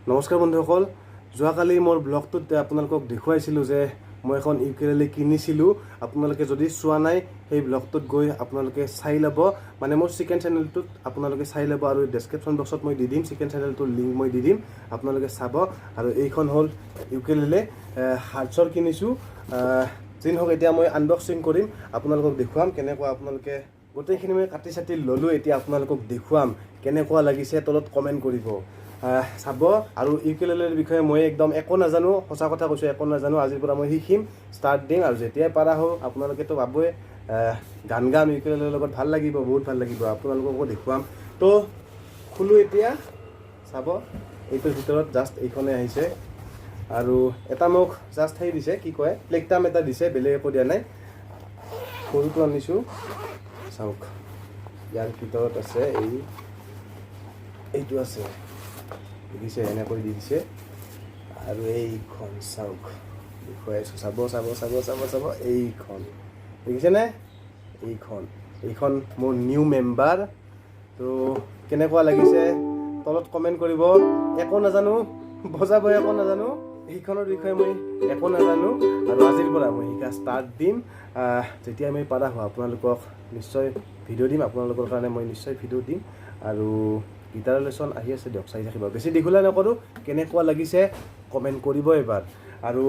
নমস্কাৰ বন্ধুসকল, যোৱাকালি মোৰ ব্লগটোত আপোনালোকক দেখুৱাইছিলোঁ যে মই এখন ইউকেলেলে কিনিছিলোঁ। আপোনালোকে যদি চোৱা নাই সেই ব্লগটোত গৈ আপোনালোকে চাই ল'ব, মানে মোৰ ছেকেণ্ড চেনেলটোত আপোনালোকে চাই ল'ব আৰু ডেছক্ৰিপশ্যন বক্সত মই দি দিম, ছেকেণ্ড চেনেলটোৰ লিংক মই দি দিম, আপোনালোকে চাব। আৰু এইখন হ'ল ইউকেলেলে হাৰ্টছৰ কিনিছোঁ। যি নহওক এতিয়া মই আনবক্সিং কৰিম, আপোনালোকক দেখুৱাম কেনেকুৱা। আপোনালোকে গোটেইখিনি মই কাটি চাটি ল'লোঁ, এতিয়া আপোনালোকক দেখুৱাম কেনেকুৱা লাগিছে, তলত কমেণ্ট কৰিব। চাব। আৰু ইউকেলেলেৰ বিষয়ে মই একদম একো নাজানো, সঁচা কথা কৈছোঁ, একো নাজানো। আজিৰ পৰা মই শিকিম, ষ্টাৰ্ট দিম, আৰু যেতিয়াই পাৰা হওক আপোনালোকেতো পাবই। গান গাম ইউকেলেলেৰ লগত, ভাল লাগিব, বহুত ভাল লাগিব, আপোনালোককো দেখুৱাম। তো খোলোঁ এতিয়া, চাব। এইটোৰ ভিতৰত জাষ্ট এইখনে আহিছে, আৰু এটা মোক জাষ্ট সেই দিছে, কি কয়, প্লেকটাম এটা দিছে, বেলেগ একো দিয়া নাই। সৰুটো আনিছোঁ, চাওক। ইয়াৰ ভিতৰত আছে এইটো আছে, দেখিছে, এনেকৈ দি দিছে। আৰু এইখন চাওক, দেখুৱাই আছোঁ, চাব চাব চাব চাব চাব। এইখন দেখিছেনে? এইখন মোৰ নিউ মেম্বাৰ। তো কেনেকুৱা লাগিছে তলত কমেণ্ট কৰিব। একো নাজানো, বজাব একো নাজানো, সেইখনৰ বিষয়ে মই একো নাজানো, আৰু আজিৰ পৰা মই শিকা ষ্টাৰ্ট দিম। যেতিয়া মই পাৰা হোৱা আপোনালোকক নিশ্চয় ভিডিঅ' দিম, আপোনালোকৰ কাৰণে মই নিশ্চয় ভিডিঅ' দিম। আৰু গিটাৰৰ লেচন আহি আছে, দিয়ক, চাই থাকিব। বেছি দীঘলীয়া নকৰোঁ, কেনেকুৱা লাগিছে কমেণ্ট কৰিব এবাৰ। আৰু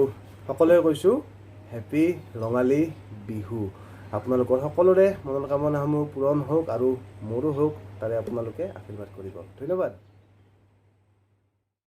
সকলোৱে কৈছোঁ হেপী ৰঙালী বিহু। আপোনালোকৰ সকলোৰে মনৰ কামনাসমূহ পূৰণ হওক, আৰু মোৰো হওক, তাৰে আপোনালোকে আশীৰ্বাদ কৰিব। ধন্যবাদ।